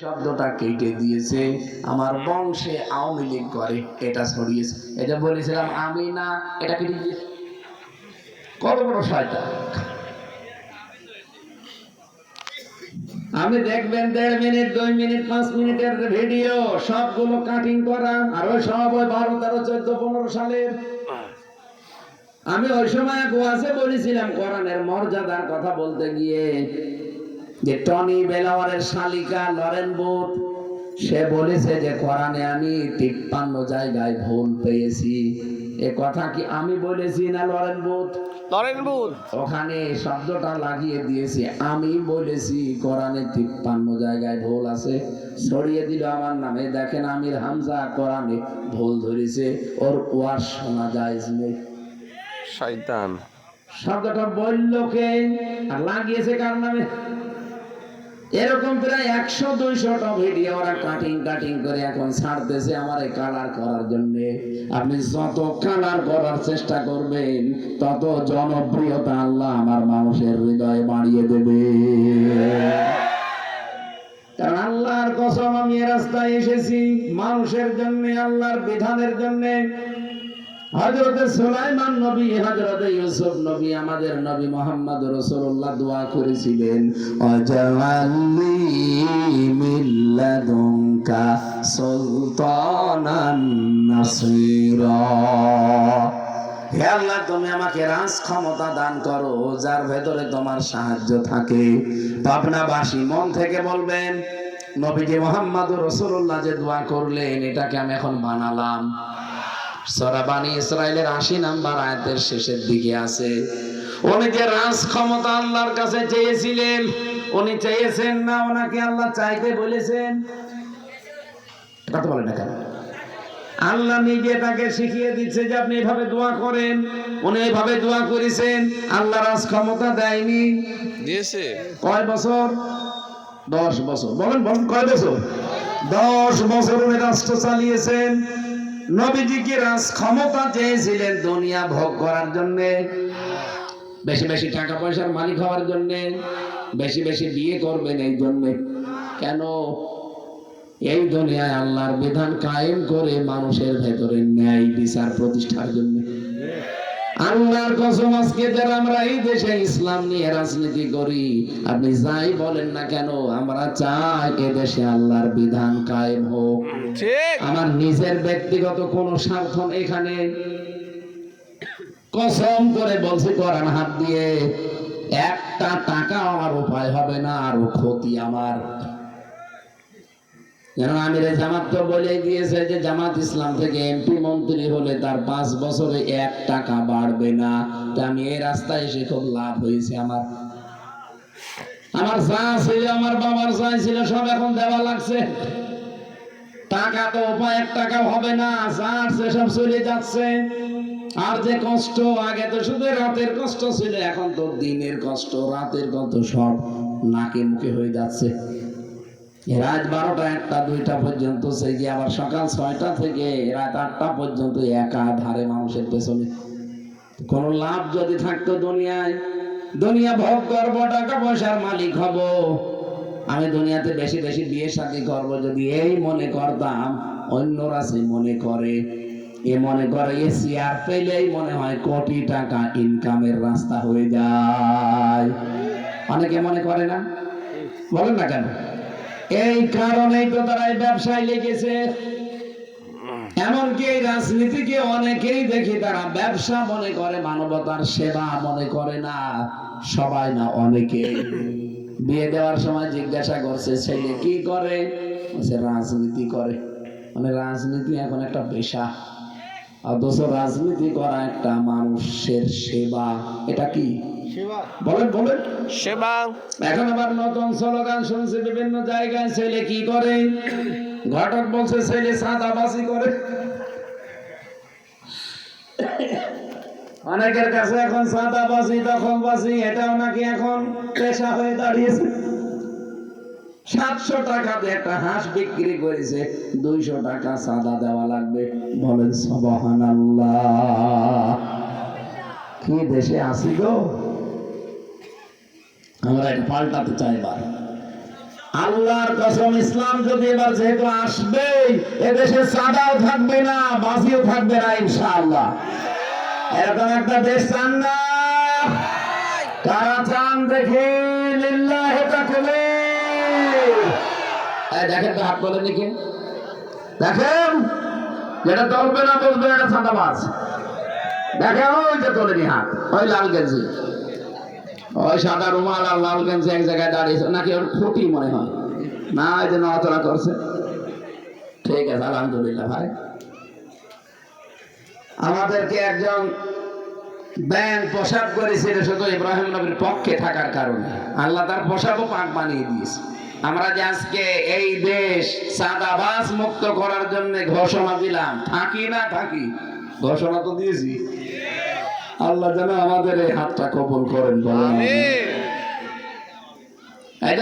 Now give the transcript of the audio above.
শব্দটা কেটে দিয়েছে, আমার বংশে আওয়ামী লীগ করে, এটা ছড়িয়েছে। এটা বলেছিলাম আমি না, এটা কেটে দিয়েছে। কত বড় শয়তান! আমি দেখবেন 1.5 মিনিট 2 মিনিট 5 মিনিটের ভিডিও সবগুলো কাটিং করা, আর ওই সব ওই 12 13 14 15 সালের। আমি ওই সময় গোয়াসে বলেছিলাম কোরআনের মর্যাদার কথা বলতে গিয়ে, যে টনি বেলাওয়ারের শালিকা লরেন বুথ, সে বলেছে যে কোরআনে আমি 53 জায়গায় ভুল পেয়েছি। এ কথা কি আমি বলেছি না লরেন বুথ? লরেন বুথ ওখানে শব্দটা লাগিয়ে দিয়েছি, আমি বলেছি কোরআনে 53 জায়গায় ভুল আছে, ছড়িয়ে দিল আমার নামে। দেখেন আমির হামজা কোরআনে ভুল ধরেছে, ওর ওয়াজ শোনা যায় নেই। শয়তান শব্দটা বলল কে আর লাগিয়েছে কার নামে? এরকম প্রায় 100-200টা ভিডিও ওরা কাটিং করে এখন ছাড়তেছে আমার কালার করার জন্য। আপনি যত কালার করার চেষ্টা করবেন তত জনপ্রিয়তা আল্লাহ আমার মানুষের হৃদয়ে বাড়িয়ে দেবে। কারণ আল্লাহর কসম, আমি এই রাস্তায় এসেছি মানুষের জন্য, আল্লাহর বিধানের জন্য। হযরত সুলাইমান নবী, হযরত ইউসুফ নবী, আমাদের নবী মুহাম্মদ রাসূলুল্লাহ দোয়া করেছিলেন, ওয়াজআলনি মিন লাদুনকা সুলতানান নাসীরা। হে আল্লাহ, তুমি আমাকে রাজ ক্ষমতা দান করো যার ভেতরে তোমার সাহায্য থাকে। পাবনাবাসী মন থেকে বলবেন, নবীজি মুহাম্মদ রাসূলুল্লাহ যে দোয়া করলেন, এটাকে আমি এখন বানালাম। সূরা বানী ইসরাইলের 80 নম্বর আয়াতের শেষের দিকে আছে, উনি যে রাজ ক্ষমতা আল্লাহর কাছে চেয়েছিলেন, উনি চেয়েছেন না, ওনাকে আল্লাহ চাইতে বলেছেন। এটা তো বলেন না কেন? আল্লাহ নিজে তাকে শিখিয়ে দিচ্ছে যে আপনি এভাবে দোয়া করেন। উনি এইভাবে দোয়া করেছেন, আল্লাহ রাজ ক্ষমতা দেয়নি। দিয়েছে কয় বছর? 10 বছর। বলেন বলেন, কয় বছর? 10 বছর উনি রাষ্ট্র চালিয়েছেন। নবীজি কি রাজ ক্ষমতা চেয়েছিলেন দুনিয়া ভোগ করার জন্য, বেশি বেশি টাকা পয়সার মালিক হওয়ার জন্য, বেশি বেশি বিয়ে করবেন এই জন্য? কেন? এই দুনিয়ায় আল্লাহর বিধান কায়েম করে মানুষের ভেতরে ন্যায় বিচার প্রতিষ্ঠার জন্য। আল্লাহর কসম, আজকে যারা আমরা এই দেশে ইসলাম নিয়ে রাজনীতি করি, আপনি যাই বলেন না কেন, আমরা চাই এ দেশে আল্লাহর বিধান কায়েম হোক। আমার নিজের ব্যক্তিগত কোনো স্বার্থ এখানে, কসম করে বলছি কোরআন হাত দিয়ে, একটা টাকা আমার উপায় হবে না, আর ক্ষতি আমার। যেন আমির জামাত তো বলে দিয়েছে যে জামাত ইসলাম থেকে এমপি মন্ত্রী হলে তার 5 বছরে 1 টাকা বাড়বে না। তা আমি এই রাস্তায় এসে খুব লাভ হয়েছে আমার। আমার যা ছিল, আমার বাবার যা ছিল, সব এখন দেওয়া লাগছে। টাকা তো উপায় 1 টাকা হবে না, যা আছে সব চলে যাচ্ছে। আর যে কষ্ট, আগে তো শুধু রাতের কষ্ট ছিল, এখন তো দিনের কষ্ট, রাতের কষ্ট সব নাকে মুখে হয়ে যাচ্ছে। রাত 12টা 1টা 2টা পর্যন্ত সেই যে, আবার সকাল 6টা থেকে রাত 8টা পর্যন্ত একাধারে মানুষের পেছনে। কোন লাভ যদি থাকতো দুনিয়ায়, দুনিয়া ভোগ করবো, টাকা পয়সার মালিক হব, আমি দুনিয়াতে বেশি বেশি বিয়ে শাদী করবো, যদি এই মনে করতাম, অন্যরা সে মনে করে, এ মনে করে এ চেয়ার পেলেই মনে হয় কোটি টাকা ইনকামের রাস্তা হয়ে যায়। অনেকে মনে করে না? বলেন না কেন? এই কারণেই তো তারা এই ব্যবসায় লেগেছে। এমনকি এই রাজনীতিকে অনেকেই দেখি তারা ব্যবসা মনে করে, মানবতার সেবা মনে করে না। সবাই না, অনেকে। বিয়ে দেওয়ার সময় জিজ্ঞাসা করছে ছেলে কি করে, রাজনীতি করে। মানে রাজনীতি এখন একটা পেশা, অথচ রাজনীতি করা একটা মানুষের সেবা। এটা কি বলেন বলেন? সেবা। এখন আবার নতুন স্লোগান শুনছে বিভিন্ন জায়গায়, ছেলে কি করে? ঘটক বলছে ছেলে চাঁদাবাজি করে। অনেকের কাছে এখন চাঁদাবাজি, দখলবাজি, এটাও নাকি এখন পেশা হয়ে দাঁড়িয়েছে। 700 টাকা দিয়ে একটা হাঁস বিক্রি করেছে, 200 টাকা চাঁদা দেওয়া লাগবে। বলেন সুবহানাল্লাহ। কি দেশে আছি গো আমরা? এটা পাল্টাতে চাই। আল্লাহর কসম, ইসলাম যদি এবার যেহেতু আসবে, এদেশে সাদাও থাকবে না, বাজিও থাকবে না ইনশাআল্লাহ। এরকম একটা দেশ চান না? কারা চান দেখি? লিল্লাহি তাকবীর। এই দেখেন তো, হাত বলে দেখি, দেখেন যেটা চলবে না বলবে এটা সাদাবাজ। দেখেন ওই যে তোলেনি হাত, ওই লাল গেঞ্জি, ওই সাদা রুমাল আর লাল গেঞ্জি এক জায়গায় দাঁড়িয়েছে, নাকি ওর খুঁটি মনে হয় না, এই যে নড়াচড়া করছে। ঠিক আছে, আলহামদুলিল্লাহ। ভাই, আমাদেরকে একজন ব্যাংক পোশাক করেছিল শুধু ইব্রাহিম নবীর পক্ষে থাকার কারণে। আল্লাহ তার পোশাকও পাক বানিয়ে দিয়েছে। আমরা যে আজকে এই দেশ সাদাবাজ মুক্ত করার জন্য ঘোষণা দিলাম, থাকি না থাকি, ঘোষণা তো দিয়েছি। আল্লাহ যেন আমাদের এই হাতটা কবুল করেন, বলেন আমিন।